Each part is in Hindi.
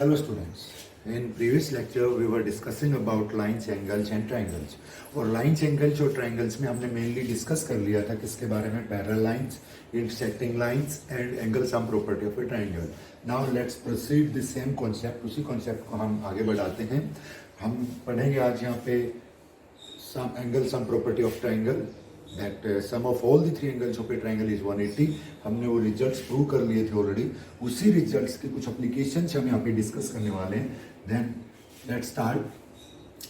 Hello students. In previous lecture we were discussing about lines, angles and triangles. और lines, angles और triangles में हमने mainly discuss कर लिया था किसके बारे में, parallel lines, intersecting lines and angle sum property of a triangle. Now let's proceed the same concept. उसी concept को हम आगे बढ़ाते हैं. हम पढ़ेंगे आज यहाँ पे sum angle sum property of triangle. That sum of all the three angles of a triangle is 180. हमने वो रिजल्ट्स प्रूव कर लिए थे ऑलरेडी. उसी रिजल्ट्स के कुछ एप्लीकेशंस हम यहाँ पे डिस्कस करने वाले हैं. Then let's start.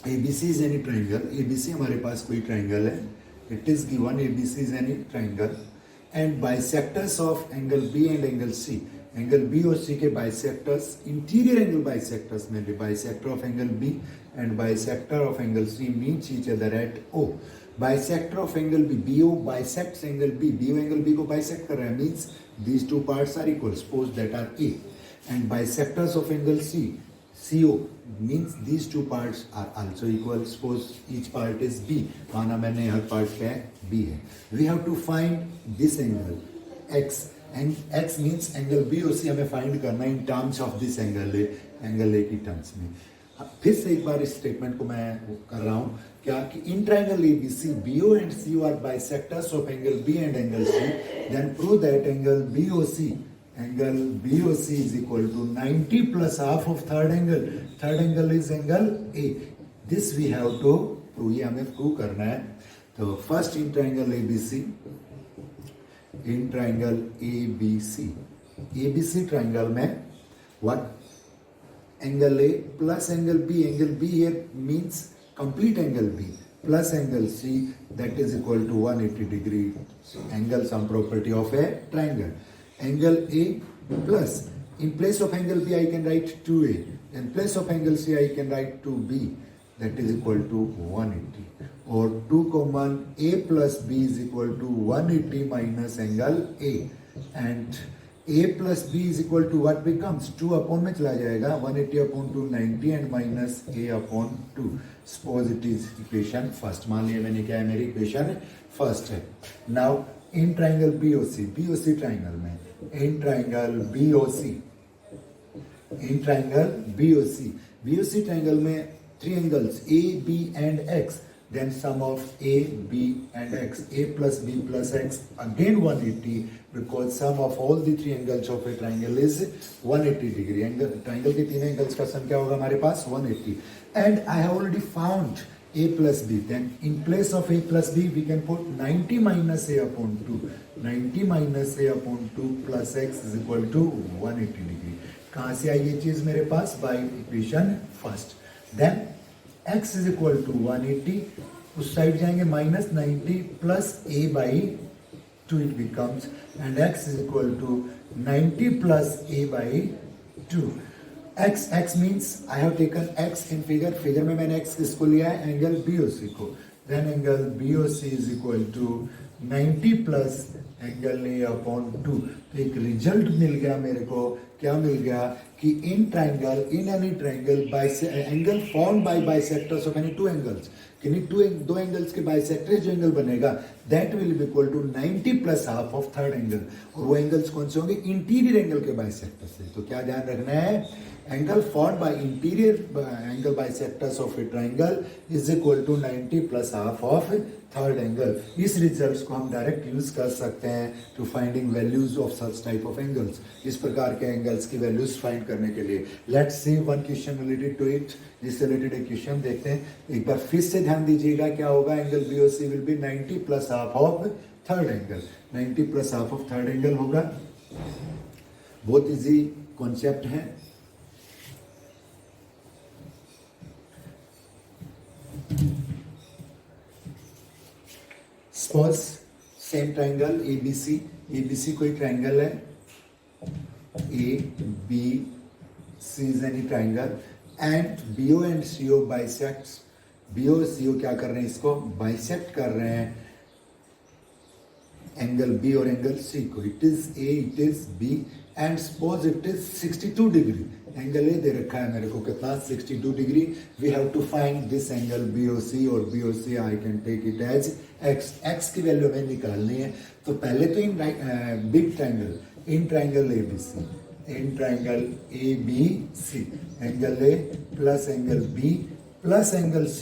ABC is any triangle. ABC हमारे पास कोई ट्राइंगल है. It is given ABC is any triangle and bisectors of angle B and angle C. Angle B और C के बाइसेक्टर्स, इंटीरियर एंगल बाइसेक्टर्स में bisector of angle B and bisector of angle C meet each other at O. Bisector of angle B, BO bisects angle B, BO angle B को bisect कर रहा है, means these two parts are equal, suppose that are A. And bisectors of angle C, CO, means these two parts are also equal, suppose each part is B. माना मैंने हर part पे B है. We have to find this angle X, and X means angle BOC हमें find करना in terms of this angle A की terms में. फिर से एक बार इस स्टेटमेंट को मैं कर रहा हूं क्या कि in triangle ABC BO and CO are bisectors of angle B and angle C. Then prove that angle BOC is equal to 90 plus half of third angle. Third angle is angle A. This we have to prove, ये हमें प्रूव करना है. तो first in triangle ABC triangle में what, angle A plus angle B. Angle B here means complete angle B plus angle C, that is equal to 180 degree. Angle sum property of a triangle. Angle A plus, in place of angle B I can write 2A. In place of angle C I can write 2B. That is equal to 180. Or 2 common, A plus B is equal to 180 minus angle A. And A plus B is equal to what becomes 2 upon में चला जाएगा, 180 upon 2 90 and minus A upon 2. Suppose it is equation first. मान लिया मैंने क्या है, मेरी equation first है. Now in triangle BOC triangle में, in triangle BOC triangle में three angles A, B and X. Then sum of A, B and X. A plus B plus X again 180, because sum of all the three angles of a triangle is 180 degree. Angle triangle के तीन angles का sum क्या होगा हमारे पास 180. And I have already found A plus B. Then in place of A plus B we can put 90 minus A upon 2. 90 minus A upon 2 plus X is equal to 180 degree. कहाँ से आई ये चीज मेरे पास? By equation first. Then x is equal to 180, उस साइड जाएंगे minus 90 plus a by 2 it becomes, and x is equal to 90 plus a by 2. x means I have taken x in figure में मैंने x किसको लिया है, एंगल BOC को. then angle BOC is equal to 90 plus angle A upon 2. तो एक रिजल्ट मिल गया मेरे को. क्या मिल गया कि in any triangle angle form by bisectors of any two angles, किन्हीं दो एंगल्स के बाइसेक्टर जो एंगल बनेगा that will be equal to 90 plus half of third angle. और वो एंगल्स कौन से होंगे? इंटीरियर एंगल के बाइसेक्टर से. तो क्या ध्यान रखना है, angle form by interior angle bisectors of a triangle is equal to 90 plus half of third angle. इस रिजल्ट्स को हम डायरेक्ट यूज कर सकते हैं to finding values of such type of angles. इस प्रकार के एंगल्स की वैल्यूज फाइंड करने के लिए let's see one question related to it. जिससे रिलेटेड एक क्वेश्चन देखते हैं. एक बार फिर से ध्यान दीजिएगा क्या होगा, angle BOC will be 90 plus half of third angle. 90 plus half of third angle होगा. बहुत इजी कॉन्सेप्ट है. सपोज सेम ट्राइंगल ABC कोई ट्राइंगल है, ABC is any triangle and BO and CO bisects. BO और CO क्या कर रहे हैं, इसको बाइसेक्ट कर रहे हैं एंगल B और एंगल C को. It is A, it is B and suppose it is 62 degree. Angle A दे रखा है मेरे को कितना, 62 degree. We have to find this angle BOC और BOC I can take it as x की वैल्यू हमें निकालनी है. तो पहले तो in big triangle, in triangle ABC in triangle ABC, angle A plus angle B plus angle C,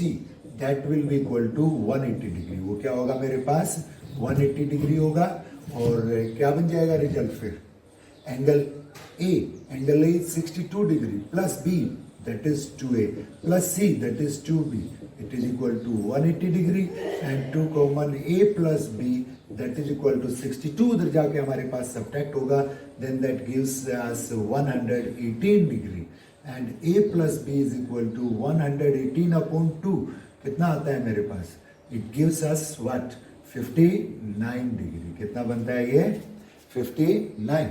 that will be equal to 180 degree. वो क्या होगा मेरे पास 180 डिग्री होगा। और क्या बन जाएगा रिजल्ट फिर, angle A is 62 degree plus B, that is 2A, plus C, that is 2B, it is equal to 180 degree, and 2 common A plus B, that is equal to 62, उधर जाके हमारे पास सब्ट्रैक्ट होगा, then that gives us 118 degree, and A plus B is equal to 118 upon 2, कितना आता है मेरे पास, it gives us what, 59 degree। कितना बनता है ये 59।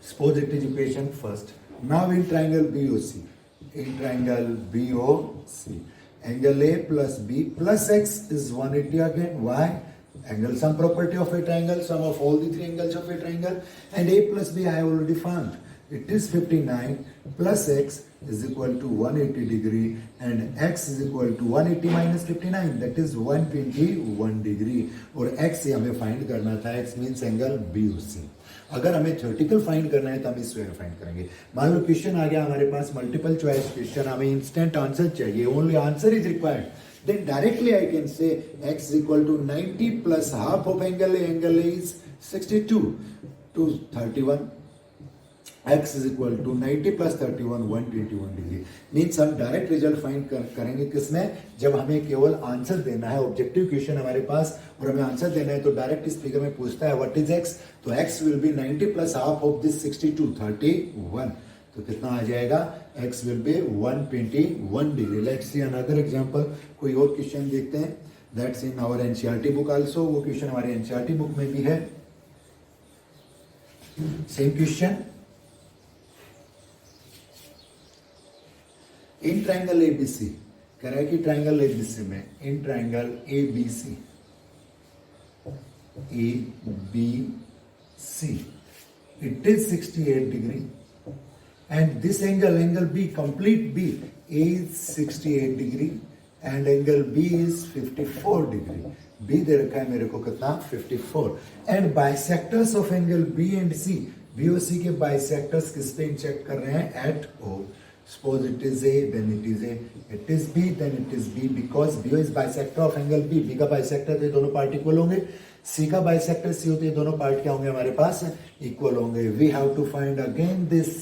Suppose it is equation first. Now in triangle BOC, angle A plus B plus X is 180 again. Why? Angle sum property of a triangle, sum of all the three angles of a triangle, and A plus B I have already found. It is 59 plus X is equal to 180 degree, and X is equal to 180 minus 59, that is 121 degree। और X से हमें फाइंड करना था, X means एंगल BOC। अगर हमें थ्योरेटिकल फाइंड करना है तो हम इस वे में फाइंड करेंगे। मान लो क्वेश्चन आ गया हमारे पास, मल्टीपल चॉइस क्वेश्चन, हमें इंस्टेंट आंसर चाहिए, only answer is required, then directly I can say x equal to 90 plus half of angle A is 62 to 31, x is equal to 90 plus 31 121 degree. Means हम डायरेक्ट रिजल्ट फाइंड करेंगे किसमें, जब हमें केवल आंसर देना है, ऑब्जेक्टिव क्वेश्चन हमारे पास और हमें आंसर देना है, तो डायरेक्ट इस फिगर में पूछता है व्हाट इज x, तो x will be 90 plus half of this 62 31, तो कितना आ जाएगा, x will be 121 degree. Let's see another example, कोई और क्वेश्चन देखते हैं, that's in our NCERT book also. वो क्वेश्चन हमारे एनसीईआरटी बुक में भी है, same question. In triangle ABC, कह रहा है कि ट्राइंगल एबीसी में, in triangle ABC it is 68 degree, and this angle B, complete B is 68 degree, and angle B is 54 degree. B दे रखा है मेरे को कितना, 54, and bisectors of angle B and C, B और सी के बाइसेक्टर्स किस पे इंटरसेक्ट कर रहे हैं, at O. Suppose it is A, then it is A. It is B, then it is B, because B is bisector of angle B. B का bisector तो दोनों पार्ट इक्वल होंगे, C का bisector C होते दोनों पार्ट क्या होंगे हमारे पास, इक्वल होंगे। We have to find again this,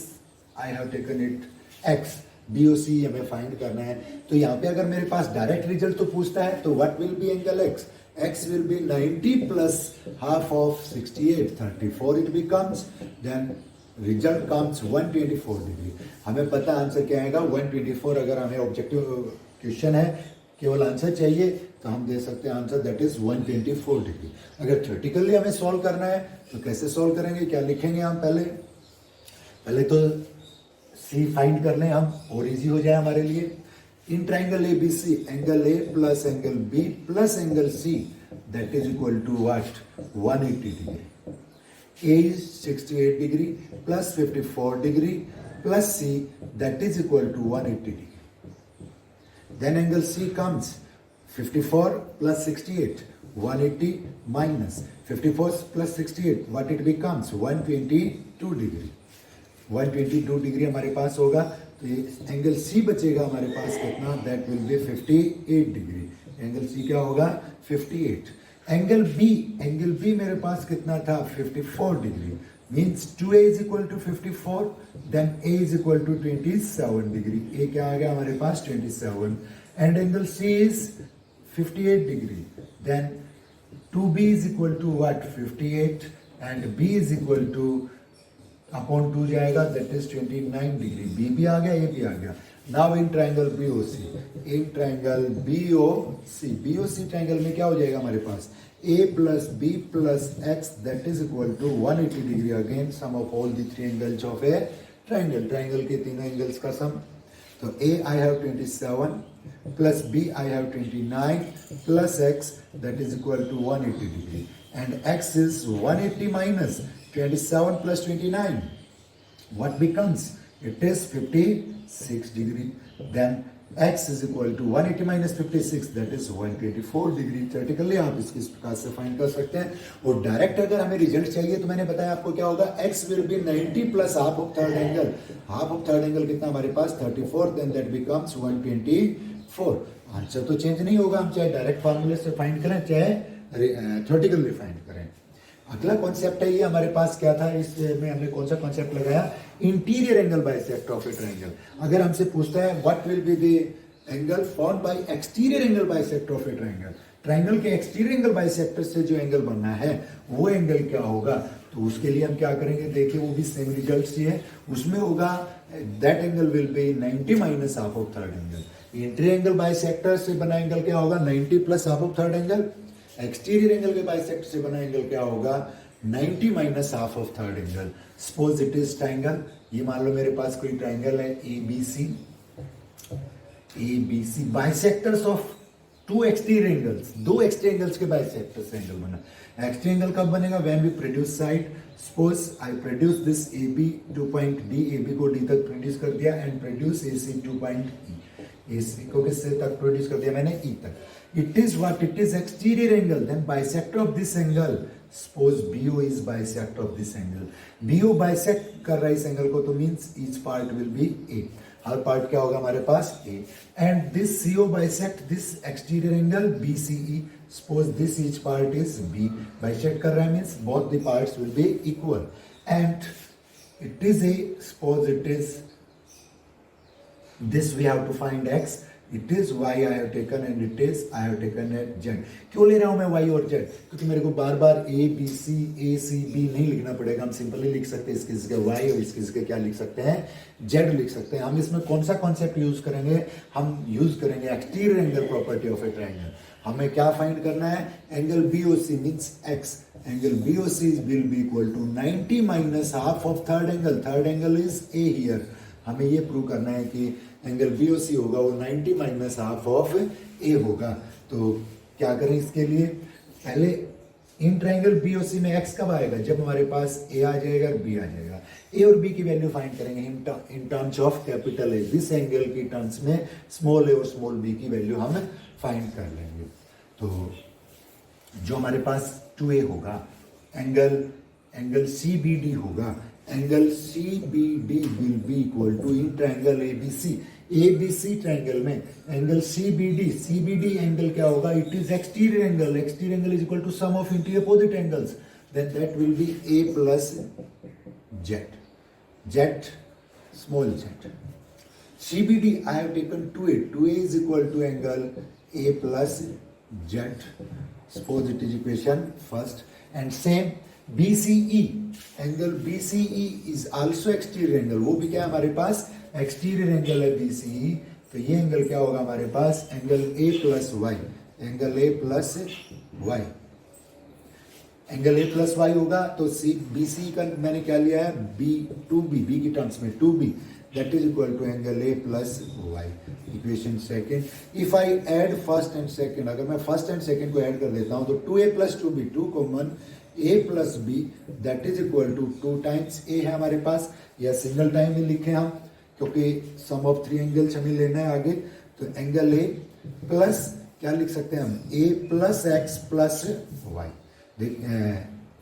I have taken it X, B O C हमें फाइंड करना है। तो यहाँ पे अगर मेरे पास डायरेक्ट रिजल्ट तो पूछता है, तो what will be angle X? X will be 90 plus half of 68, 34 it becomes, then result comes 124 degree. हमें पता आंसर क्या आएगा 124। अगर हमें ऑब्जेक्टिव क्वेश्चन है, केवल आंसर चाहिए, तो हम दे सकते हैं आंसर दैट इज 124 डिग्री। अगर थ्योरेटिकली हमें सॉल्व करना है तो कैसे सॉल्व करेंगे, क्या लिखेंगे हम, पहले तो सी फाइंड कर लें हम, और इजी हो जाए हमारे लिए। In triangle ABC, angle A plus angle B plus angle C, that is equal to what, 180 degree. A is 68 degree plus 54 degree plus C, that is equal to 180 degree. Then angle C comes 54 plus 68, 180 minus 54 plus 68, what it becomes, 122 degree। 122 degree हमारे पास होगा, तो ये एंगल C बचेगा हमारे पास कितना, that will be 58 degree. Angle C क्या होगा, 58। एंगल बी मेरे पास कितना था, 54 degree, means 2A is equal to 54, then A is equal to 27 degree. A क्या आ गया हमारे पास, 27, and angle C is 58 degree, then 2B is equal to what, 58, and B is equal to upon 2 जाएगा, दैट इज 29 डिग्री। B भी आ गया, A भी आ गया। Now in triangle BOC, in triangle BOC triangle में क्या हो जाएगा हमारे पास, A plus B plus X, that is equal to 180 degree. Again sum of all the three angles of a triangle, triangle के तीनों एंगल्स का सम। तो A I have 27 plus B I have 29 plus X, that is equal to 180 degree, and X is 180 minus 27 plus 29, what becomes, it is 56 degree। Then x is equal to 180 minus 56 that is 124 degree theoretically आप इसको इस प्रकार से फाइंड कर सकते हैं। और डायरेक्ट अगर हमें रिजल्ट चाहिए तो मैंने बताया आपको क्या होगा, x will be 90 plus half of third angle. Half of third angle कितना हमारे पास 34, देन दैट बिकम्स 124। आंसर तो चेंज नहीं होगा, हम चाहे डायरेक्ट फार्मूले से फाइंड करें चाहे थ्योरेटिकली फाइंड करें। अगला कॉन्सेप्ट है ये हमारे पास क्या था, इसमें हमने कौन सा कॉन्सेप्ट लगाया, interior angle bisect of a triangle. अगर हमसे पूछता है what will be the angle formed by exterior angle bisect of a triangle, triangle के एक्सटीरियर एंगल बाइसेक्टर से जो एंगल बनना है वो एंगल क्या होगा, तो उसके लिए हम क्या करेंगे, देखिए वो भी सेम रिजल्ट ही है। उसमें होगा that angle will be 90 minus half of third angle. Interior angle bisector से बना एंगल क्या होगा, 90 plus half of third angle. Exterior angle के बाइसेक्टर से बना एंगल क्या होगा, 90 minus half of third angle. Suppose it is triangle, ये मान लो मेरे पास कोई ट्रायंगल है ABC bisectors of two exterior angles, दो एक्सटीरियर एंगल्स के बाइसेक्टर से एंगल बना। एक्सटीरियर एंगल कब बनेगा, when we produce side. Suppose I produce this AB to point D, AB को D तक प्रोड्यूस कर दिया and produce AC to point E, AC को किससे तक प्रोड्यूस कर दिया मैंने, E तक। It is what? It is exterior angle. Then bisector of this angle. Suppose BO is bisect of this angle. BO bisect कर रहा है इस एंगल को, तो means each part will be A. Her part क्या होगा हमारे पास A. And this CO bisect this exterior angle BCE. Suppose this each part is B. Bisect कर रहा है means both the parts will be equal. And it is A. Suppose it is this we have to find X. It is y I have taken and it is I have taken at z. क्यों ले रहा हूं मैं y और z, क्योंकि मेरे को बार बार A B C A C B नहीं लिखना पड़ेगा। हम सिंपली लिख सकते हैं इसके जगह y और इसके जगह क्या लिख सकते हैं, z लिख सकते हैं। हम इसमें कौन सा कॉन्सेप्ट यूज करेंगे, हम यूज करेंगे exterior angle property of a triangle. हमें क्या फाइंड करना है, angle BOC means x, angle BOC will be equal to 90 minus half of third angle. Third angle is A here. हमें ये प्रूव करना है कि एंगल BOC होगा वो 90 माइनस हाफ ऑफ A होगा। तो क्या करें इसके लिए, पहले इन ट्रायंगल BOC में x कब आएगा, जब हमारे पास A आ जाएगा और B आ जाएगा। A और B की वैल्यू फाइंड करेंगे in terms of capital A। This angle की टर्म्स में स्मॉल a और स्मॉल b की वैल्यू हम फाइंड कर लेंगे। तो जो हमारे पास 2A होगा, एंगल CBD होगा, angle CBD will be equal to in triangle ABC triangle में एंगल CBD एंगल क्या होगा, it is exterior angle is equal to sum of interior opposite angles, then that will be A plus z small z। CBD I have taken 2A is equal to angle A plus z. Suppose it is equation first, and same BCE, angle BCE is also exterior angle, वो भी क्या है हमारे पास एक्सटीरियर एंगल है BCE। तो ये एंगल क्या होगा हमारे पास, angle A plus y, angle A plus y, angle A plus y होगा। तो BCE का मैंने क्या लिया है, B की टर्म्स में 2B, that is equal to angle A plus y. Equation second. If I add first and second, अगर मैं first and second को add कर देता हूँ तो 2A plus 2B, 2 common, A plus B that is equal to 2 times A है हमारे पास, या सिंगल टाइम में लिखे हम क्योंकि सम ऑफ 3 एंगल्स हमें लेना है आगे। तो एंगल A प्लस क्या लिख सकते हैं हम, A plus x plus y।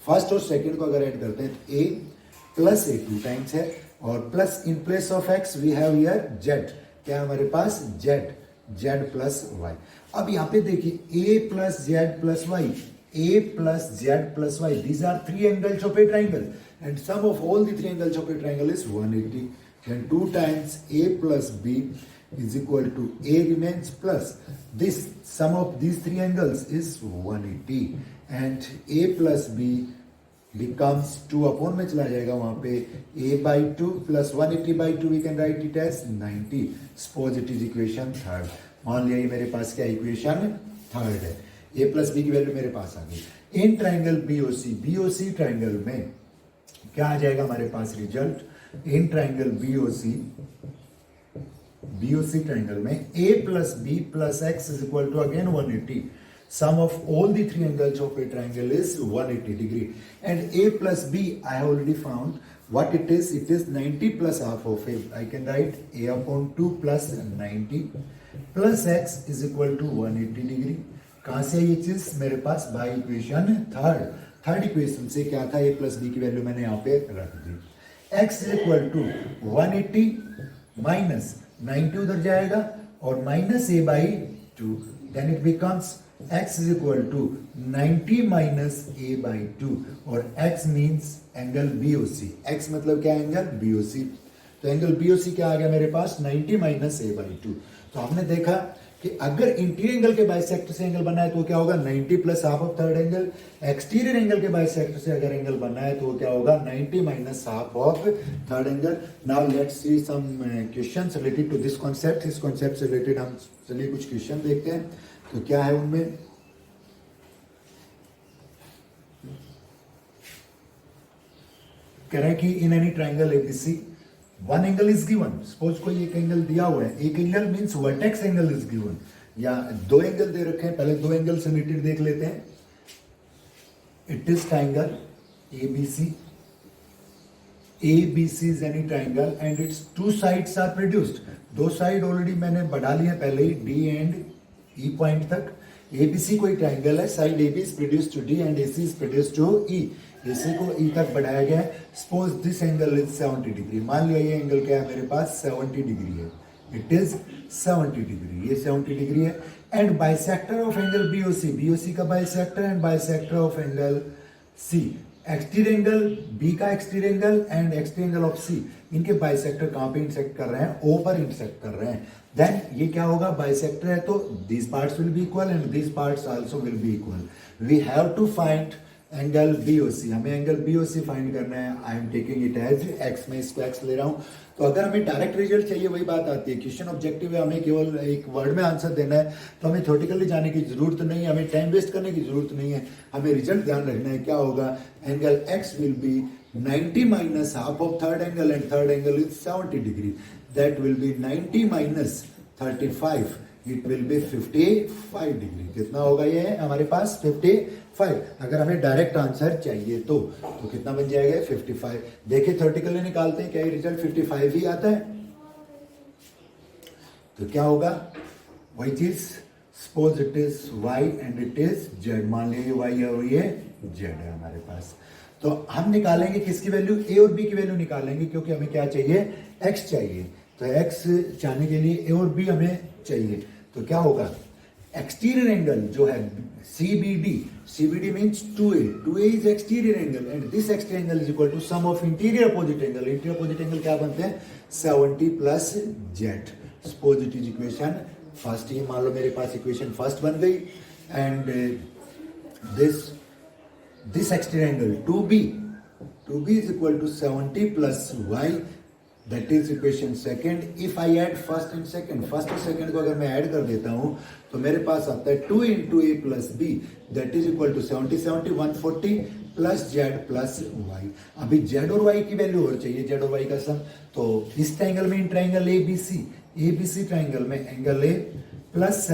First और सेकंड को अगर ऐड करते हैं तो A प्लस A 2 टाइम्स है, और plus in place of x we have here z, क्या है हमारे पास z प्लस y। अब यहाँ पे देखिए a plus z plus y, a plus z plus y, these are 3 angles of a triangle and sum of all the 3 angles of a triangle is 180. Then 2 times a plus b is equal to a remains plus this sum of these 3 angles is 180 and a plus b becomes 2 upon में चला जाएगा वहां पे a by 2 plus 180 by 2 we can write it as 90. Suppose it is equation third. मान लिया ये मेरे पास क्या इक्वेशन थर्ड है, a plus b की वैल्यू मेरे पास आ गई। इन ट्राइंगल BOC ट्राइंगल में क्या आ जाएगा हमारे पास result, in triangle BOC triangle में a plus b plus x is equal to again 180. Sum of all the 3 angles of a triangle is 180 degree and a plus b I have already found what it is 90 plus half of a. I can write a upon 2 plus 90 plus x is equal to 180 degree. कहाँ से ये चीज मेरे पास बाय इक्वेशन थर्ड इक्वेशन से क्या था, a प्लस बी की वैल्यू मैंने यहाँ पे रख दी. x is equal to 180 minus 90 उधर जाएगा और minus a by 2, then it becomes x is equal to 90 minus a by 2 और x means angle BOC. x मतलब क्या एंगल BOC. तो एंगल BOC क्या आ गया मेरे पास 90 minus a by 2. तो हमने देखा कि अगर इंटीरियर एंगल के बाइसेक्टर से एंगल बना है तो क्या होगा 90 plus half of third angle. Exterior angle के बाइसेक्टर से अगर एंगल बना है तो क्या होगा 90 minus half of third angle. Now let's see some questions related to this concept. इस कॉन्सेप्ट से रिलेटेड हम चलिए कुछ क्वेश्चन देखते हैं. तो क्या है उनमें, कह रहे हैं कि in any triangle ABC one angle is given. Suppose कोई एक एंगल दिया हुआ है, एक angle means vertex angle is given, या दो एंगल दे रखे हैं. पहले दो एंगल से रिलेटेड देख लेते हैं. It is triangle ABC is any triangle and its two sides are produced. दो साइड ऑलरेडी मैंने बढ़ा लिए पहले ही D एंड E पॉइंट तक. ABC कोई ट्राइंगल है, side AB is produced to D and AC is produced to E. AC को E तक बढ़ाया गया है. Suppose this angle is 70 degree. मान लिया ये एंगल क्या है मेरे पास 70 डिग्री है. इट इज 70 डिग्री, ये 70 डिग्री है. And bisector of angle BOC का bisector and bisector of angle C. Exterior angle B का exterior angle and exterior angle of C, इनके बाइसेक्टर कहां पे इंटरसेक्ट कर रहे हैं, O पर इंटरसेक्ट कर रहे हैं. देन ये क्या होगा, बाइसेक्टर है तो this parts will be equal and this parts also will be equal. We have to find angle BOC. हमें एंगल BOC फाइंड करना है. I am taking it as x, मैं इसको x ले रहा हूं. तो अगर हमें डायरेक्ट रिजल्ट चाहिए वही बात आती है. क्वेश्चन ऑब्जेक्टिव है, हमें केवल एक वर्ड में आंसर देना है, तो हमें थ्योरेटिकली जाने की जरूरत नहीं है, हमें टाइम वेस्ट करने की जरूरत नहीं है. हमें रिजल्ट ध्यान रखना है. क्या होगा, angle x will be 90 minus half of third angle and third angle is 70 degree. That will be 90 minus 35, it will B 55 degree. कितना होगा ये हमारे पास 55. अगर हमें डायरेक्ट आंसर चाहिए तो कितना बन जाएगा 55. देखिए थ्योरेटिकली निकालते हैं, क्या ये रिजल्ट 55 ही आता है. तो क्या होगा वही चीज. Suppose it is y and it is z. मान लीजिए y है और ये z है हमारे पास. तो हम निकालेंगे किसकी वैल्यू, a और b की वैल्यू निकालेंगे, क्योंकि हमें क्या चाहिए, x चाहिए. तो x चाहने के लिए a और b हमें चाहिए. तो क्या होगा, एक्सटीरियर एंगल जो है CBD means 2a is exterior angle and this exterior angle is equal to sum of interior opposite angle. Interior opposite angle क्या बनते हैं 70 plus z. Suppose it is equation first. ये मान लो मेरे पास इक्वेशन फर्स्ट बन गई and this exterior angle 2b is equal to 70 plus y. That is equation second. If I add first and second, first और second को अगर मैं ऐड कर देता हूँ तो मेरे पास आता है 2 into a plus b, that is equal to 70 140 plus z plus y. अभी z और y की वैल्यू और चाहिए, z और y का सम. तो इस ट्राइंगल में, इन ट्राइंगल ABC ट्राइंगल में angle a plus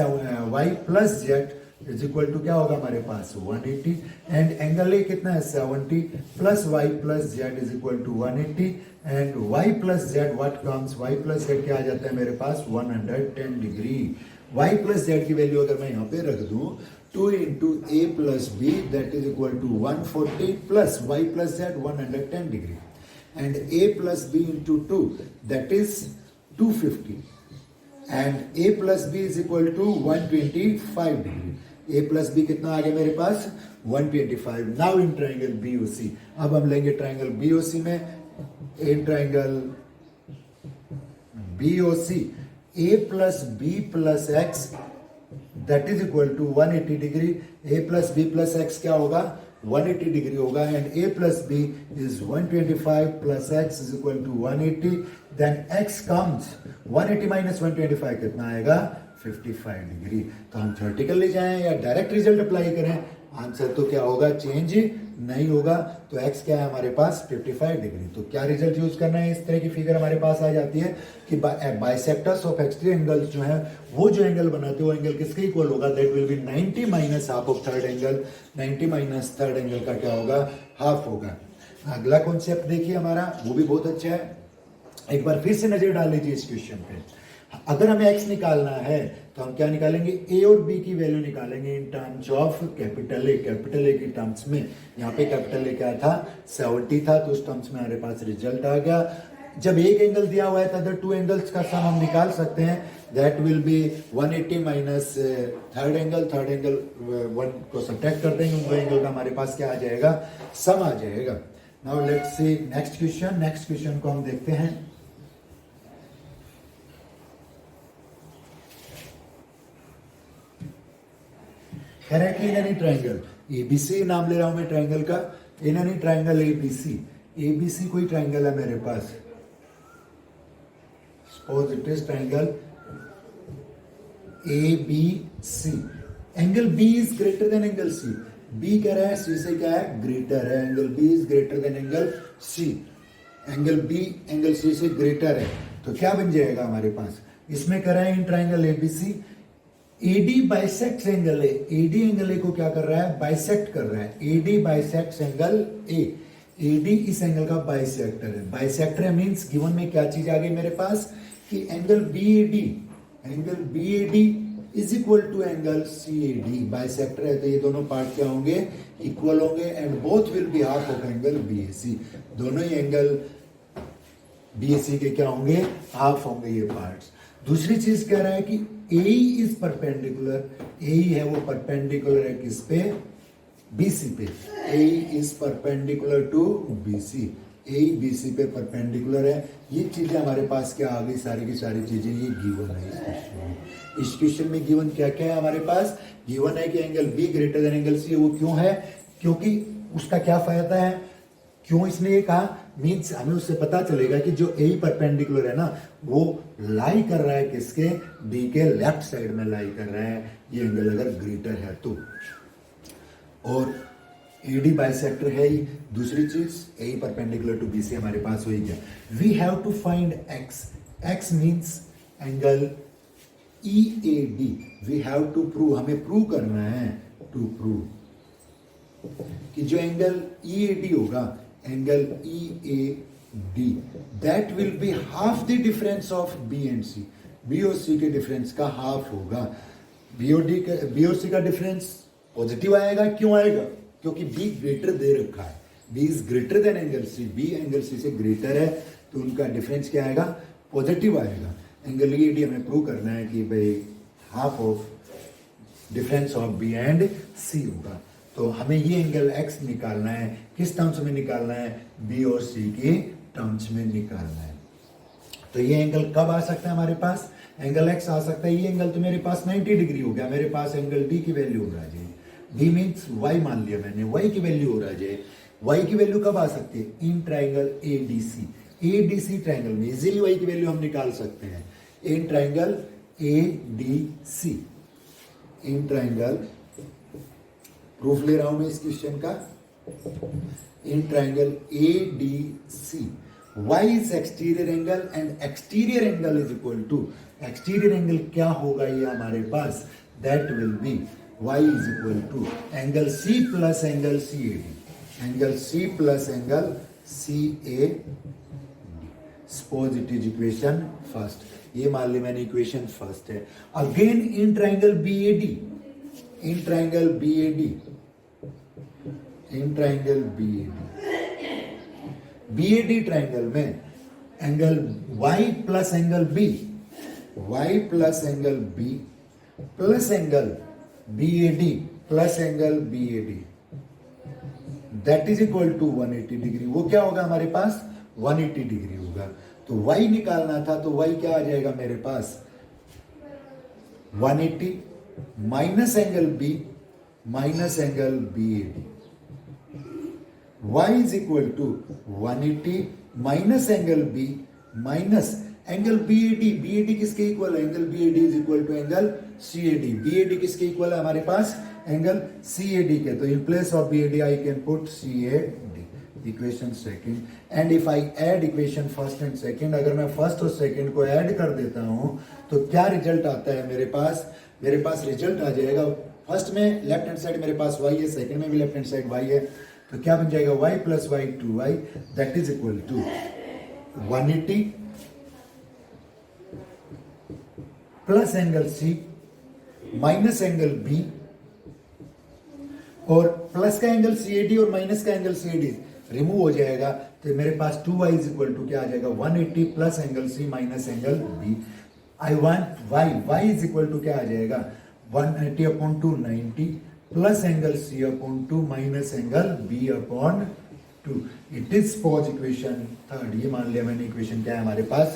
y plus z is equal to क्या होगा हमारे पास 180 एंड एंगल ए कितना है 70 plus Y plus z is equal to 180 and y plus z what comes, y plus z क्या आ जाता है मेरे पास 110 डिग्री. वाई प्लस जेड की वैल्यू अगर मैं यहाँ पे रख दूं 2 into A plus B that is equal to 140 plus Y plus z 110 degree and A plus B into 2 that is 250 and A plus B is equal to 125 degree. A plus B कितना आ गया मेरे पास 125. Now in triangle BOC. अब हम लेंगे ट्राइंगल BOC में, in triangle BOC a plus B plus x that is equal to 180 degree. a plus B plus x क्या होगा 180 डिग्री होगा and a plus B is 125 plus x is equal to 180. Then x comes 180 minus 125 कितना आएगा 55 डिग्री. तो हम थ्योरेटिकली जाएं या डायरेक्ट रिजल्ट अप्लाई करें, आंसर तो क्या होगा चेंज नहीं होगा. तो x क्या है हमारे पास 55 डिग्री. तो क्या रिजल्ट यूज करना है, इस तरह की फिगर हमारे पास आ जाती है कि बाइसेक्टर्स ऑफ एक्सटीरियर एंगल्स जो है वो जो एंगल बनाते हैं वो एंगल किसके इक्वल होगा, that will be 90 minus half of third angle. 90 minus third angle का क्या होगा हाफ होगा. अगला कॉन्सेप्ट देखिए हमारा, वो भी बहुत अच्छा है। एक बार फिर से नजर डाल लीजिए इस क्वेश्चन पे। अगर हमें x निकालना है तो हम क्या निकालेंगे, a और b की वैल्यू निकालेंगे इन टर्म्स ऑफ कैपिटल ए की टर्म्स में। यहाँ पे कैपिटल ए क्या था, 70 था, तो उस टर्म्स में हमारे पास रिजल्ट आ गया। जब एक एंगल दिया हुआ है तो अदर टू एंगल्स का सम हम निकाल सकते हैं, that will B 180 minus third angle 1 को सब्ट्रैक्ट कर देंगे, उन दो एंगल का हमारे पास क्या आ जाएगा, सम आ जाएगा। Now let's C next question को हम देखते हैं। कह रहा है कि इन एनी ट्राइंगल एबीसी, नाम ले रहा हूं मैं ट्राइंगल का, इन एनी ट्राइंगल एबीसी कोई ट्राइंगल है मेरे पास, suppose it is triangle ABC, angle B is greater than angle C, B कह रहा है C से क्या है, ग्रेटर है, angle B is greater than angle C, angle B angle C से ग्रेटर है, तो क्या बन जाएगा हमारे पास, इसमें कह रहा है in triangle ABC AD bisect angle A, AD angle A को क्या कर रहा है, बाइसेक्ट कर रहा है, AD bisect angle A, AD इस एंगल का बाइसेक्टर है, बाइसेक्टर है मींस गिवन में क्या चीज आ गई मेरे पास कि angle BAD is equal to angle CAD, bisector है तो ये दोनों पार्ट क्या होंगे, इक्वल होंगे, and both will be half of angle BAC, दोनों ही एंगल BAC के क्या होंगे, हाफ होंगे ये पार्ट्स। दूसरी चीज कह रहा है कि AE इज परपेंडिकुलर, AE है वो परपेंडिकुलर है किस पे, BC पे, AE is perpendicular to BC, AE BC पे परपेंडिकुलर है। ये चीजें हमारे पास क्या आ गई, सारी की सारी चीजें ये गिवन है इस क्वेश्चन में। इस क्वेश्चन में गिवन क्या क्या है हमारे पास, गिवन है कि angle B greater than angle C, वो क्यों है, क्योंकि उसका क्या फायदा है, क्यों इसने ये कहा, मीन्स हमें उससे पता चलेगा कि जो ए परपेंडिकुलर है ना वो लाई कर रहा है किसके, बी के लेफ्ट साइड में लाई कर रहा है, ये एंगल अगर ग्रेटर है तो, और एडी बाइसेक्टर है ही। दूसरी चीज ए परपेंडिकुलर टू बी से हमारे पास हो ही गया। We have to find x, x means angle EAD, we have to prove, हमें प्रूव करना है, टू प्रूव कि जो एंगल EAD होगा, angle EAD that will be half the difference of B and C, B और C के डिफरेंस का हाफ होगा। B और C का डिफरेंस पॉजिटिव आएगा, क्यों आएगा, क्योंकि B ग्रेटर दे रखा है, B is greater than angle C, B angle C से ग्रेटर है तो उनका डिफरेंस क्या आएगा, पॉजिटिव आएगा। एंगल EAD हमें प्रूव करना है कि भाई half of difference of B and C होगा, तो हमें ये एंगल x निकालना है, किस टर्म्स में निकालना है, B और C के टर्म्स में निकालना है। तो ये एंगल कब आ सकता है हमारे पास, एंगल x आ सकता है, ये एंगल तो मेरे पास 90 डिग्री हो गया, मेरे पास एंगल D की वैल्यू हो रहा है, D मीन्स y मान लिया मैंने, y की वैल्यू हो रहा है, y की वैल्यू कब आ सकती है, इन ट्राइंगल ADC ट्राइंगल में इजीली y की वैल्यू हम निकाल सकते हैं, in triangle ADC, in triangle, proof ले रहा हूं मैं इस क्वेश्चन का, in triangle ADC y is exterior angle and exterior angle is equal to, exterior angle क्या होगा ये हमारे पास, that will be y is equal to angle C plus angle CAD, angle C plus angle CAD, suppose it is equation first, ये मान ली मैंने इक्वेशन फर्स्ट है। Again in triangle BAD, in triangle BAD, in triangle BAD triangle में angle y plus angle B, y plus angle B plus angle BAD plus angle BAD that is equal to 180 degree, वो क्या होगा हमारे पास, 180 डिग्री होगा। तो y निकालना था तो y क्या आ जाएगा मेरे पास, 180 minus angle B minus angle BAD, y is equal to 180 minus angle B minus angle BAD किसके इक्वल है, angle BAD is equal to angle CAD, BAD किसके इक्वल है हमारे पास, एंगल CAD के, तो in place of BAD I can put CAD, equation second, and if I add equation first and second, अगर मैं फर्स्ट और सेकंड को ऐड कर देता हूं तो क्या रिजल्ट आता है मेरे पास रिजल्ट आ जाएगा, फर्स्ट में लेफ्ट हैंड साइड मेरे पास y है, सेकंड में भी लेफ्ट हैंड साइड y है, तो क्या बन जाएगा y plus y 2y that is equal to 180 plus angle C minus angle B और प्लस का एंगल CAD और माइनस का एंगल CAD रिमूव हो जाएगा, तो मेरे पास 2y इज इक्वल टू क्या आ जाएगा 180 plus angle C minus angle B। I want y is equal to क्या आ जाएगा 180 upon 2 90 plus angle C upon 2 minus angle B upon 2। It is pause equation third. ये मान लिया मैंने इक्वेशन क्या है हमारे पास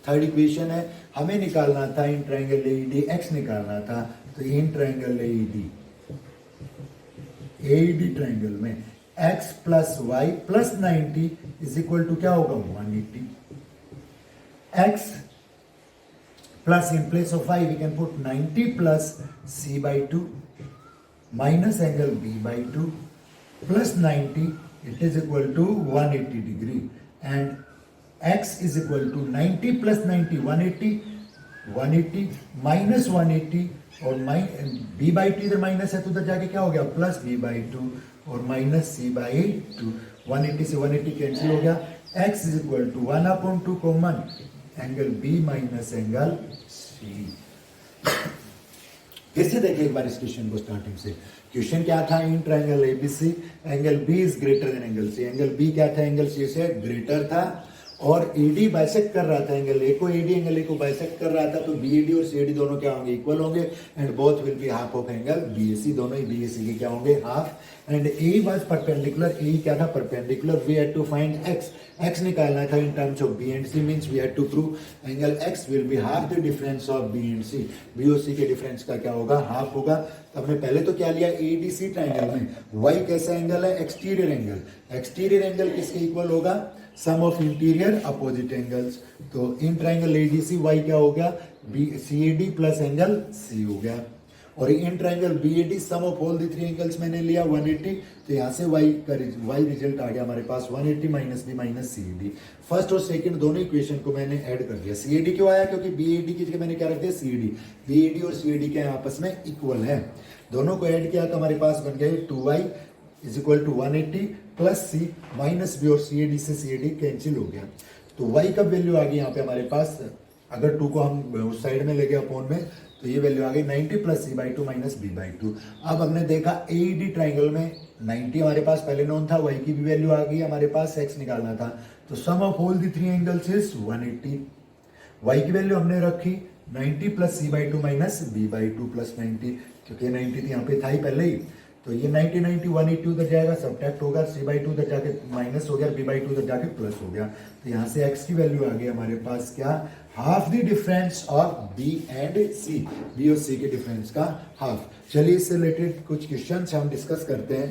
थर्ड इक्वेशन है। हमें निकालना था इन ट्राइंगल AED x निकालना था, तो इन ट्राइंगल AED ट्राइंगल में x plus Y plus 90 is equal to क्या होगा 180। x plus in place of y we can put 90 plus c by 2 minus angle b by 2 plus 90 it is equal to 180 degree and x is equal to 90 plus 90 180 minus 180 और b by 2 इधर माइनस है तो उधर जाके क्या हो गया प्लस b by 2 और माइनस c by 2। 180 से 180 कैंसिल हो गया। x is equal to 1 upon 2 common angle b minus angle c। फिर से देखिए एक बार इस क्वेश्चन को स्टार्टिंग से। क्वेश्चन क्या था इन triangle ABC angle B is greater than angle C। Angle B क्या था एंगल C से ग्रेटर था और AD बाइसेक्ट कर रहा था एंगल A को, AD एंगल A को बाइसेक्ट कर रहा था, तो BAD और CAD दोनों क्या होंगे इक्वल होंगे and both will be half of angle BAC। दोनों ही BAC के क्या होंगे half and A was perpendicular. A क्या था perpendicular. We had to find x निकालना था in terms of B and C means we had to prove angle x will be half the difference of B and C। B और C के डिफरेंस का क्या होगा हाफ होगा। तो हमने पहले तो क्या लिया ADC ट्राइंगल में y कैसा एंगल है एक्सटीरियर एंगल। एक्सटीरियर एंगल किसके इक्वल होगा सम ऑफ इंटीरियर अपोजिट एंगल्स। तो इन ट्राइंगल ADC y क्या हो गया CAD प्लस एंगल C हो गया और in triangle BAD sum of all the three angles मैंने लिया 180, तो यहाँ से y रिजल्ट आ गया हमारे पास 180 minus B minus CAD। First और सेकंड दोनों इक्वेशन को मैंने ऐड कर दिया। CAD क्यों आया क्योंकि BAD की जगह मैंने क्या रख दिया CAD। BAD और CAD के आपस में इक्वल है, दोनों को ऐड किया तो हमारे पास बन गए 2y is equal to 180 plus C minus B और CAD से CAD कैंसिल हो गया। तो y का वैल्यू आ गई यहाँ पे हमारे पास, अगर 2 को हम उस साइड में ले गए अपॉन में तो ये वैल्यू आ गई 90 plus C by 2 minus B by 2। अब हमने देखा AED ट्राइंगल में 90 हमारे पास पहले नोन था, y की भी वैल्यू आ गई हमारे पास, x निकालना था, तो sum of all the three angles is 180। y की वैल्यू हमने रखी 90 plus C by 2 minus B by 2 plus 90, क्योंकि 90 यहाँ पे था ही पहले ही, तो ये 90 180 उधर जाएगा सब्ट्रैक्ट होगा, C by 2 उधर जाके माइनस हो गया, B by 2 उधर जाके प्लस हो गया। तो यहाँ से x की वैल्यू आ गई हमारे पास क्या half the difference of B and C। B और C के डिफरेंस का हाफ। चलिए इससे रिलेटेड कुछ क्वेश्चंस हम डिस्कस करते हैं।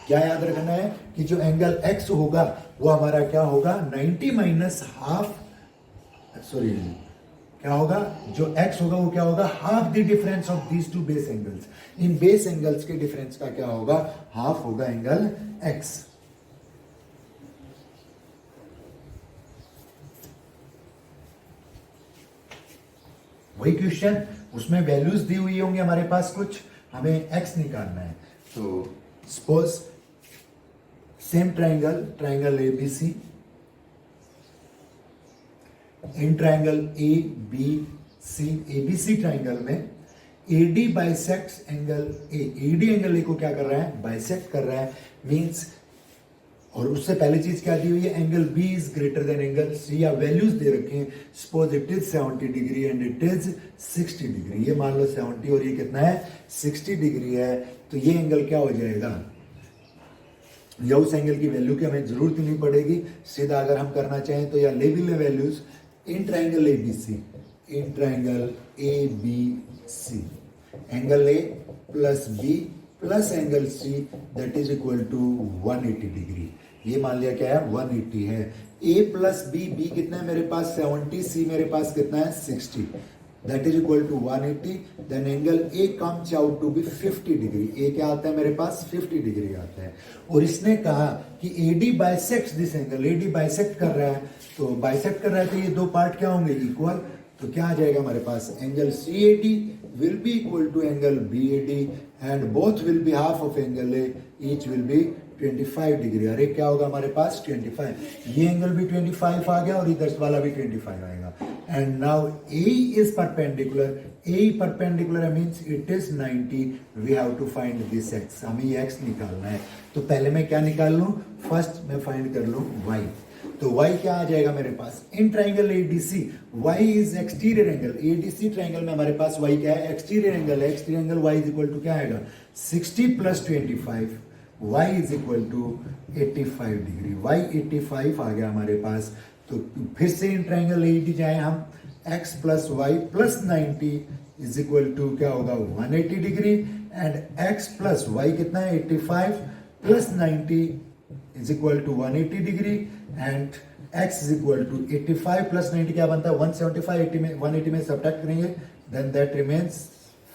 क्या याद रखना है कि जो एंगल x होगा वो हमारा क्या होगा 90 माइनस हाफ, सॉरी क्या होगा जो x होगा वो क्या होगा half the difference of these two base angles. In base angles के डिफरेंस का क्या होगा हाफ होगा एंगल x। वही क्वेश्चन, उसमें वैल्यूज दी हुई होंगी हमारे पास, कुछ हमें x निकालना है। तो suppose same triangle ABC, in triangle ABC ABC triangle में AD bisects angle A। AD angle A को क्या कर रहा है बाइसेक्ट कर रहा है मींस, और उससे पहले चीज क्या दी हुई है angle B is greater than angle C, या वैल्यूज दे रखे हैं। Suppose it is 70 degree and it is 60 degree. ये मान लो 70 और ये कितना है 60 डिग्री है, तो ये एंगल क्या हो जाएगा, या उस एंगल की वैल्यू की हमें जरूरत ही नहीं पड़ेगी, सीधा अगर हम करना चाहें तो या ले भी ले values. In triangle ABC, in triangle ABC angle A plus B plus angle C that is equal to 180 degree. ये मान लिया क्या है 180 है। A प्लस B कितना है मेरे पास 70, C मेरे पास कितना है 60, that is equal to 180। Then angle A comes out to be 50 degree. A क्या आता है मेरे पास 50 डिग्री आता है। और इसने कहा कि AD bisects this angle, AD bisect कर रहा है, तो बाइसेक्ट कर रहा है तो ये दो पार्ट क्या होंगे इक्वल, तो क्या आ जाएगा हमारे पास angle CAD will be equal to angle BAD and both will be half of angle A, each will be 25 degree. अरे क्या होगा हमारे पास 25, ये एंगल भी 25 आ गया और इधर वाला भी 25 आएगा। And now A is perpendicular, A perpendicular means it is 90। We have to find this X, हमें ये एक्स निकालना है। तो पहले मैं क्या निकाल लूं, फर्स्ट मैं फाइंड कर लूं वाई। तो y क्या आ जाएगा मेरे पास, in triangle ADC y is exterior angle, ADC triangle में हमारे पास y क्या है, एक्सटीरियर एंगल है। Exterior angle y is equal to क्या आएगा 60 plus 25, y is equal to 85 degree. y 85 आ गया हमारे पास। तो फिर से इन ट्राइंगल एडी जाए हम, x plus Y plus 90 is equal to क्या होगा 180 degree. And x plus Y कितना है 85 plus 90 is equal to 180 degree. And x is equal to 85 plus 90 क्या बनता है 175, 80 में 180 में सब्ट्रैक्ट करेंगे, then that remains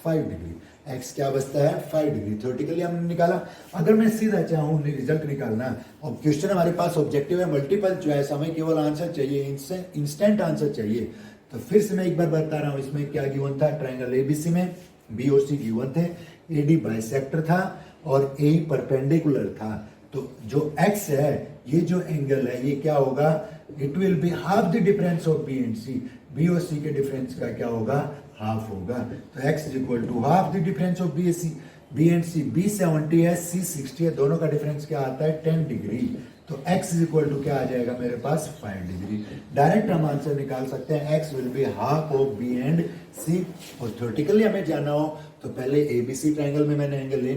5 degree. x क्या बचता है 5 डिग्री। थ्योरेटिकली हमने निकाला। अगर मैं सीधा चाहूँ रिजल्ट निकालना, और क्वेश्चन हमारे पास ऑब्जेक्टिव है, मल्टीपल चॉइस, हमें केवल आंसर चाहिए, इंस्टेंट आंसर चाहिए। तो फिर से मैं एक बार बता रहा हूँ, इसमें क्या गिवन था, ट्राइंगल एबीसी में बी और सी गिवन थे, एडी बाइसेक्टर था और ए परपेंडिकुलर था। तो जो x है, ये जो एंगल है, ये क्या होगा, it will be half the difference of B and C. B और सी के डिफरेंस का क्या होगा, हाफ होगा। तो x is equal to half the difference of B and C. B 70 है, सी 60 है, दोनों का डिफरेंस क्या आता है 10 डिग्री। तो x इज इक्वल टू क्या आ जाएगा मेरे पास 5 डिग्री। डायरेक्ट हम आंसर निकाल सकते हैं, x will be half of B and C. और थ्योरेटिकली हमें जाना हो तो पहले एबीसी ट्रायंगल में मैंने एंगल ए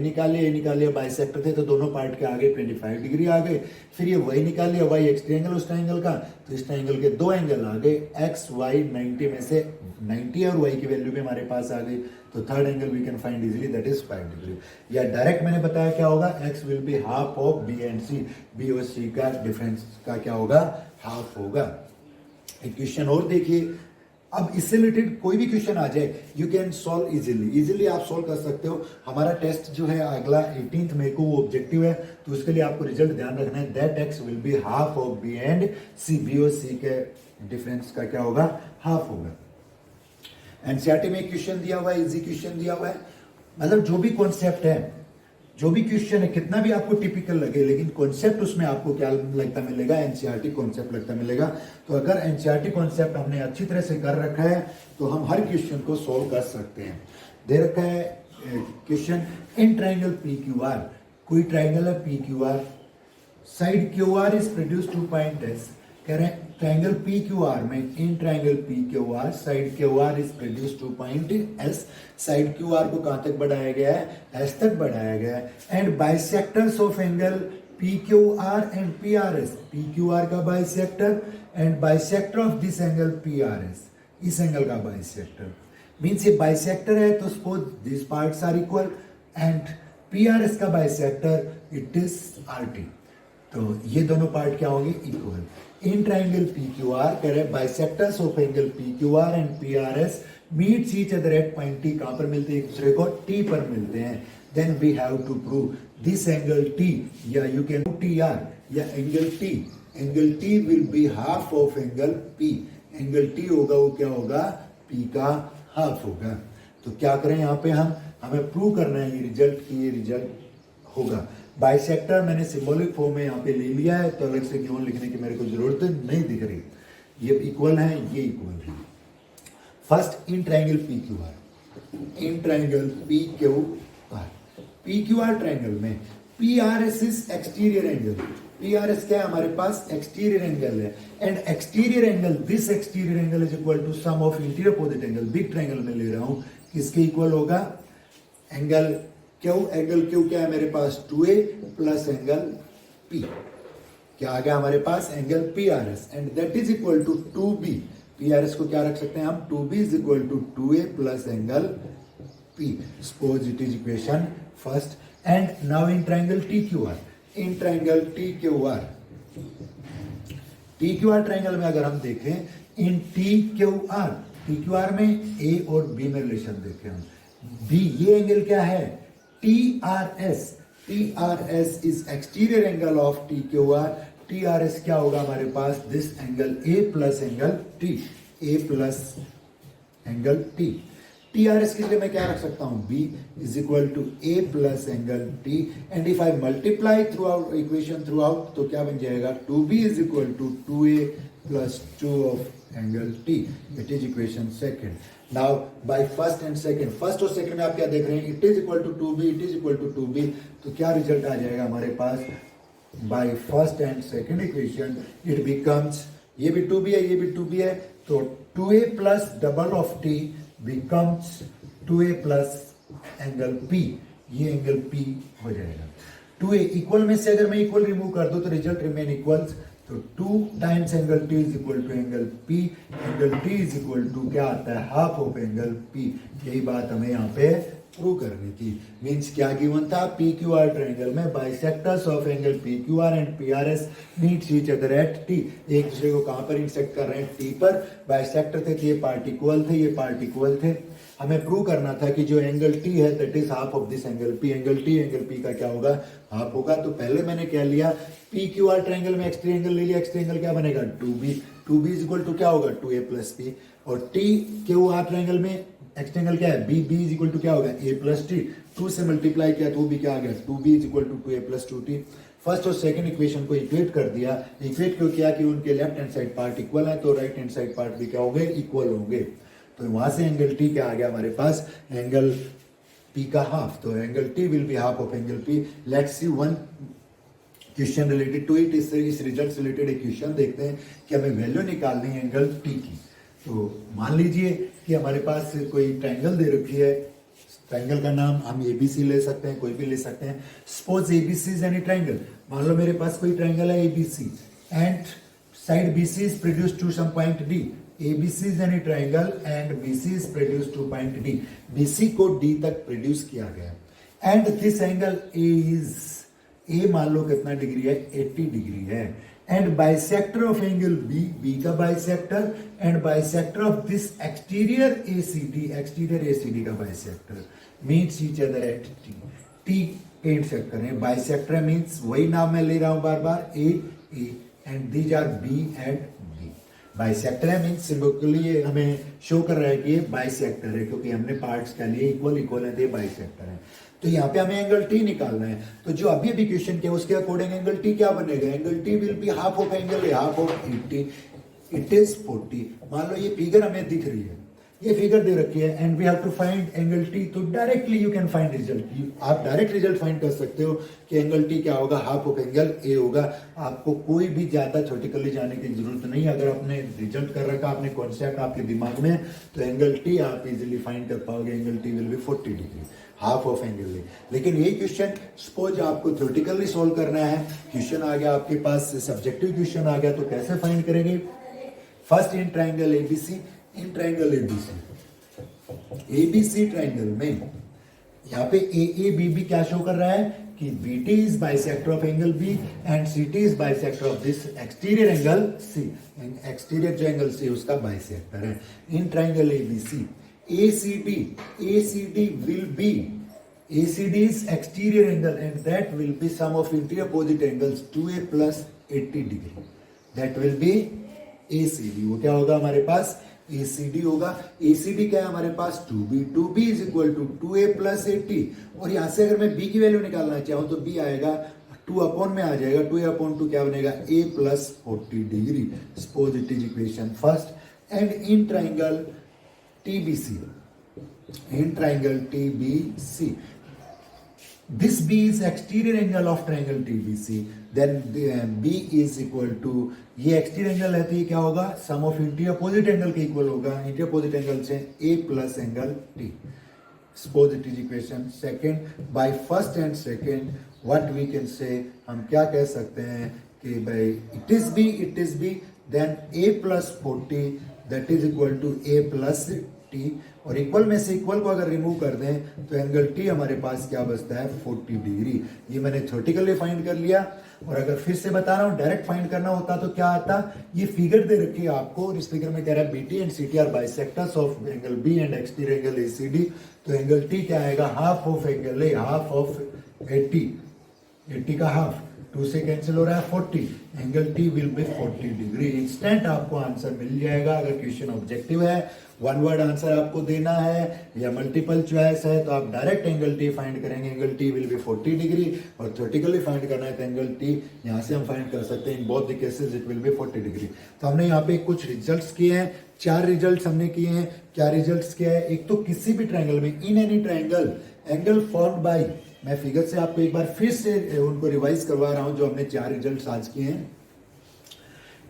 निकाले, बाइसेक्टर थे तो दोनों पार्ट के आगे 25 डिग्री आ गए। फिर ये वाई निकाल लिया, वाई एक्स ट्रायंगल उस ट्रायंगल का, तो इस ट्रायंगल के दो एंगल आ गए, एक्स वाई 90 में से 90 और वाई की वैल्यू भी हमारे पास आ गई। तो third angle we can find easily, that is 5 degree. या डायरेक्ट मैंने बताया क्या होगा, X will be half of B and C. B और सी का डिफरेंस का क्या होगा, हाफ होगा। एक क्वेश्चन और देखिए, अब इससे रिलेटेड कोई भी क्वेश्चन आ जाए, यू कैन सॉल्व इजीली आप सॉल्व कर सकते हो। हमारा टेस्ट जो है अगला 18 मई को, वो ऑब्जेक्टिव है, तो उसके लिए आपको रिजल्ट ध्यान रखना है, that X will be half of B and C. B और सी के डिफरेंस का क्या होगा, हाफ होगा। एनसीईआरटी में क्वेश्चन दिया हुआ है, इजी क्वेश्चन दिया हुआ है, मतलब जो भी कॉन्सेप्ट है, जो भी क्वेश्चन है, कितना भी आपको टिपिकल लगे, लेकिन कॉन्सेप्ट उसमें आपको क्या लगता मिलेगा, एनसीईआरटी कॉन्सेप्ट लगता मिलेगा। तो अगर एनसीईआरटी कॉन्सेप्ट हमने अच्छी तरह से कर रखा है तो हम हर क्वेश्चन को सोल्व कर सकते हैं। दे रखा है question, in triangle P Q are, कोई ट्राइंगल है P Q are, side Q R is produce to point S. कह रहे हैं ट्राइंगल पी क्यू आर में, in triangle P Q are side Q R is produce to point S. Side Q are को कहां तक बढ़ाया गया है, एस तक बढ़ाया गया है। And bisectors of angle P Q R and P R S, P Q R का bisector and bisector of this angle P R S, इस एंगल का बाइसेक्टर। मीन्स ये बाइसेक्टर है तो suppose this parts are equal, and P R S का bisector it is R T. तो ये दोनों पार्ट क्या होंगे, equal. In triangle P Q R, कह रहे bisectors of angle P Q R and P R S meets each other eight point T. कहां पर मिलते हैं, एक दूसरे को टी पर मिलते हैं। Then we have to prove this angle T, या यू कैन टी आर, या angle T will be half of angle P. Angle T होगा वो क्या होगा, पी का हाफ होगा। तो क्या करें यहाँ पे, हमें प्रूव करना है ये रिजल्ट की, ये रिजल्ट होगा। बाइसेक्टर मैंने सिंबॉलिक फॉर्म में यहाँ पे ले लिया है, तो अलग से गिवन लिखने की मेरे को जरूरत नहीं दिख रही। ये इक्वल है, ये इक्वल है। First in triangle P Q R, in triangle P Q R, P Q R triangle में P R S is exterior angle. P R S क्या है हमारे पास, एक्सटीरियर एंगल है। And exterior angle, this exterior angle is equal to sum of interior opposite angle. Big triangle में ले रहा हूं, किसके इक्वल होगा, एंगल क्यू। एंगल क्यू क्या है मेरे पास 2a प्लस एंगल p, क्या आ गया हमारे पास, angle PRS, and that is equal to 2b। PRS को क्या रख सकते हैं हम, 2b is equal to 2a plus angle p। Suppose it is equation first. And now in triangle TQR, in triangle TQR, TQR triangle में अगर हम देखें, इन TQR में a और b में रिलेशन देखें हम, b ये एंगल क्या है, TRS is exterior angle of TQR। TRS क्या होगा हमारे पास, this angle A plus angle T, A plus angle T। TRS के लिए मैं क्या रख सकता हूँ, B is equal to A plus angle T, and if I multiply throughout equation throughout तो क्या बन जाएगा, 2B is equal to 2A plus 2 of angle T. It is equation second. Now by first and second, first और सेकेंड में आप क्या देख रहे हैं, it is equal to 2B, it is equal to 2B, तो क्या रिजल्ट आ जाएगा हमारे पास, bye first and second equation it becomes, ये भी 2B है, ये भी 2B है, तो 2A plus double of T becomes 2A plus angle P, ये एंगल P हो जाएगा. 2A इक्वल में से अगर मैं इक्वल रिमूव कर दूं तो रिजल्ट रिमेन इक्वल्स, तो 2 times angle T is equal to angle P, angle T is equal to क्या आता है, हाफ ऑफ एंगल P. यही बात हमें यहाँ पे प्रूव करनी थी. मींस क्या गिवन था, PQR ट्रायंगल में bisectors of angle PQR and PRS meets each other eight T. एक दूसरे को कहां पर इंटरसेक्ट कर रहे हैं, T पर. बाइसेक्टर थे, ये पार्ट इक्वल थे, ये पार्ट इक्वल थे. हमें प्रूव करना था कि जो एंगल T है that is half of this angle P. Angle T angle P का क्या होगा, हाफ होगा. तो पहले मैंने क्या लिया, PQR ट्रायंगल में एक्स ट्रायंगल ले लिया, एक्स ट्रायंगल क्या बनेगा, 2B. 2B is equal to क्या होगा, 2A प्लस P. और TQR ट्रायंगल में एक्स ट्रायंगल क्या है, B. B is equal to क्या होगा, A प्लस T. 2 से मल्टीप्लाई किया तो भी क्या आ गया, 2B is equal to 2A plus 2T. First और सेकंड इक्वेशन को इक्वेट कर दिया. इक्वेट क्यों किया कि उनके left hand side part equal है, तो राइट हैंड साइड पार्ट भी क्या होंगे, इक्वल होंगे. तो वहां से एंगल T क्या आ गया हमारे पास, एंगल P का हाफ. तो angle T will be half of angle P. Let's see one question related to it. इस रिजल्ट से रिलेटेड एक क्वेश्चन देखते हैं कि हमें वैल्यू निकालनी है एंगल T की. तो मान लीजिए कि हमारे पास कोई ट्रायंगल दे रखी है. ट्रायंगल का नाम हम ABC ले सकते हैं, कोई भी ले सकते हैं. Suppose ABC is any triangle. मान लो मेरे पास कोई ट्रायंगल है ABC and side BC is produced to some point D. ABC is any triangle and BC is produced to point D. BC को D तक प्रोड्यूस किया गया. And this angle A is, A मान लो कितना डिग्री है, 80 डिग्री है. And bisector of angle B, B का bisector and bisector of this exterior ACD का bisector meets each other at T. T के इंटरसेक्टर है. Bisector means वही नाम मैं ले रहा हूं बार बार, A and these are B and bisector है. मीन्स सिंबॉलिकली ये हमें शो कर रहा है कि ये बाइसेक्टर है, क्योंकि हमने पार्ट्स का लिए इक्वल इक्वल है, तो ये बाइसेक्टर है. तो यहाँ पे हमें एंगल T निकालना है. तो जो अभी अभी क्वेश्चन किया उसके अकॉर्डिंग एंगल T क्या बनेगा, angle T will be half of angle, half of 80, it is 40. मान लो ये फिगर हमें दिख रही है, ये फिगर दे रखी है and we have to find angle T. तो directly you can find result. आप डायरेक्ट रिजल्ट फाइंड कर सकते हो कि एंगल T क्या होगा, हाफ ऑफ एंगल A होगा. आपको कोई भी ज्यादा थ्योरेटिकली जाने की जरूरत नहीं. अगर आपने रिजल्ट कर रखा, आपने कॉन्सेप्ट आपके दिमाग में, तो एंगल T आप इजीली फाइंड कर पाओगे. Angle T will B 40 degree, half of angle A. लेकिन ये क्वेश्चन सपोज आपको थ्योरेटिकली सोल्व करना है. क्वेश्चन आ गया आपके पास, सब्जेक्टिव क्वेश्चन आ गया, तो कैसे फाइंड करेंगे. First in triangle ABC, in triangle ABC triangle में यहाँ पे AABB क्या शो कर रहा है कि BT is bisector of angle B and CT is bisector of this exterior angle C. Exterior जो एंगल C उसका बाइसेक्टर है. In triangle ABC ACD will be, ACD is exterior angle and that will be sum of interior opposite angles 2A plus 80 degree. That will be ACD. वो क्या होगा हमारे पास, ACD होगा. ACD क्या है हमारे पास, 2B. 2B is equal to 2A plus 80. और यहाँ से अगर मैं B की वैल्यू निकालना चाहूँ तो B आएगा 2 अपॉन में आ जाएगा. 2A अपॉन 2 क्या बनेगा, A plus 40 degree. Suppose it is equation first. And in triangle TBC, in triangle TBC, this B is exterior angle of triangle TBC, then B is equal to, ये exterior angle रहती है क्या होगा, sum of interior opposite angle के equal होगा. interior opposite angle से A plus angle T. Suppose it is equation second. By first and second what we can say, हम क्या कह सकते हैं कि भाई it is B, then A plus 40 that is equal to A plus T. और इक्वल में से इक्वल को अगर रिमूव कर दें तो एंगल T हमारे पास क्या बचता है, 40 डिग्री. ये मैंने थ्योरेटिकली फाइंड कर लिया. और अगर फिर से बता रहा हूं डायरेक्ट फाइंड करना होता तो क्या आता, ये फिगर दे रखी है आपको और इस फिगर में कह रहा है BT and CT are bisectors of angle B and exterior angle ACD. तो एंगल T क्या आएगा, half of angle A, half of 80 का हाफ, 2 से कैंसिल हो रहा है 40. Angle T will B 40 degree. Instant आपको आंसर मिल जाएगा अगर क्वेश्चन ऑब्जेक्टिव है वन वर्ड आंसर आपको देना है या मल्टीपल चॉइस है तो आप डायरेक्ट एंगल टी फाइंड करेंगे, angle T will B 40 degree, और थ्योरेटिकली फाइंड करना है तो एंगल टी यहाँ से हम फाइंड कर सकते हैं, in both the cases it will B 40 degree. तो हमने यहाँ पे कुछ रिजल्ट्स किए हैं, 4 रिजल्ट्स हमने किए हैं। क्या रिजल्ट्स किया है? एक तो किसी भी ट्रायंगल में, इन any triangle angle formed by, मैं फिगर से आपको एक बार फिर से उनको रिवाइज करवा रहा हूं जो हमने 4 रिजल्ट्स आज किए हैं।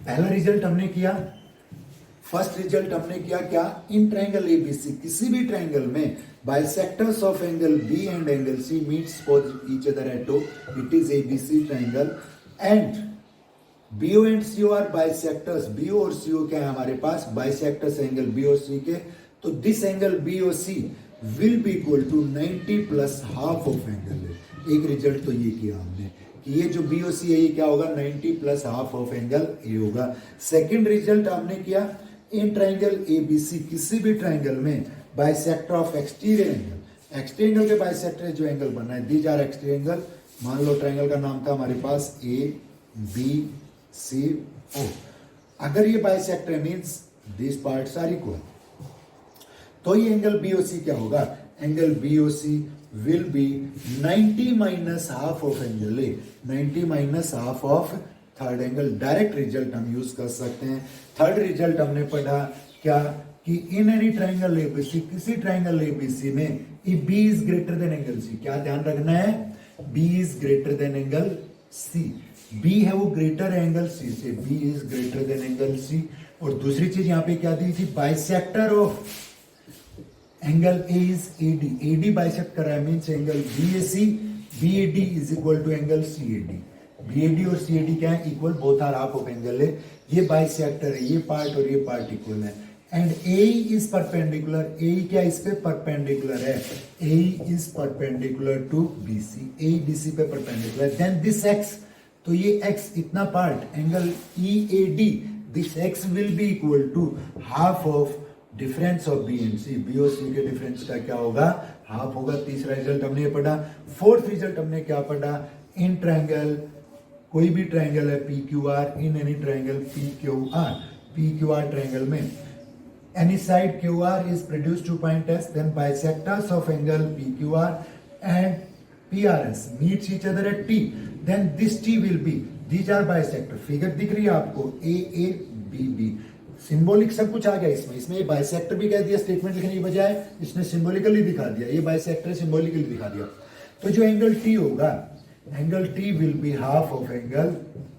पहला रिजल्ट हमने किया, फर्स्ट रिजल्ट हमने किया क्या, इन ट्रायंगल एबीसी, किसी भी ट्रायंगल में bisectors of angle B and angle C meets for each other at O, it is ABC triangle, and BO and CO are bisectors, BO और सीओ क्या है हमारे पास, बाइसेक्टर्स एंगल बी और सी के, तो दिस एंगल बी और C will be equal to 90 plus half of angle. एक रिजल्ट तो ये किया हमने कि ये जो बी और सी है ये क्या होगा, 90 plus half of angle A होगा। सेकंड रिजल्ट हमने किया, इन ट्रायंगल एबीसी, किसी भी ट्रायंगल में bisector of exterior angle, exterior angle के बाइसेक्टर जो एंगल बनना है, दीज आर एक्सटीरियर एंगल। मान लो ट्रायंगल का नाम था हमारे पास ए बी सी ओ, अगर ये bisector means this parts are equal, तो ये एंगल बीओसी क्या होगा, angle BOC will be 90 minus half of angle A, 90 minus half of third angle. Direct result हम यूज कर सकते हैं। थर्ड रिजल्ट हमने पढ़ा क्या कि इन एनी ट्रायंगल एबीसी, किसी ट्रायंगल एबीसी में if B is greater than angle C, क्या ध्यान रखना है, B is greater than angle C, B है वो ग्रेटर एंगल सी से, B is greater than angle C. और दूसरी चीज यहाँ पे क्या दी थी, bisector of angle A is AD, AD bisect कर रहा है means angle BAC, BAD is equal to angle CAD, BAD और सीएडी क्या है, equal, both are half of angle है, ये बाइसेक्टर है, ये पार्ट और ये पार्ट इक्वल है, and A is perpendicular, A क्या इस पे परपेंडिकुलर है, A is perpendicular to BC, A BC पे परपेंडिकुलर, देन दिस एक्स, तो ये एक्स इतना part angle EAD, this X will be equal to half of difference of B and C, B और सी के डिफरेंस का क्या होगा, हाफ होगा। तीसरा रिजल्ट हमने ये पढ़ा। फोर्थ रिजल्ट हमने क्या पढ़ा, इन ट्रायंगल, कोई भी ट्रायंगल है P Q R, in any triangle P Q R triangle में any side Q R is produce to point S, then bisectors of angle P Q R and P R S meets each other at T, then this T will be, these are bisector, figure दिख रही है आपको, A A B B, symbolic सब कुछ आ गया इसमें, इसमें ये बाइसेक्टर भी कह दिया स्टेटमेंट लिखने की बजाय, इसने सिंबॉलिकली दिखा दिया, ये बाइसेक्टर सिंबॉलिकली दिखा दिया। तो जो एंगल टी होगा, angle T will be half of angle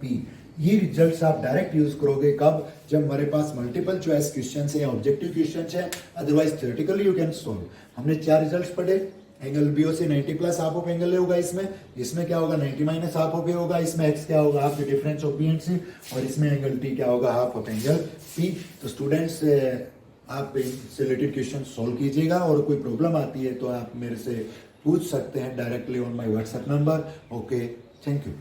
P. ये रिजल्ट्स आप डायरेक्ट यूज करोगे कब, जब हमारे पास मल्टीपल चॉइस क्वेश्चन है या ऑब्जेक्टिव क्वेश्चन है, otherwise theoretically you can solve. हमने 4 रिजल्ट्स पढ़े, एंगल बीओ से 90 प्लस हाफ ऑफ एंगल होगा, इसमें क्या होगा 90 माइनस हाफ ऑफ ए होगा, इसमें एक्स क्या होगा half the difference of B and C, और इसमें एंगल टी क्या होगा हाफ ऑफ एंगल पी। तो स्टूडेंट्स आप इनसे रिलेटेड क्वेश्चन सॉल्व कीजिएगा, और कोई प्रॉब्लम आती है तो आप मेरे से पूछ सकते हैं directly on my WhatsApp number. Okay, thank you.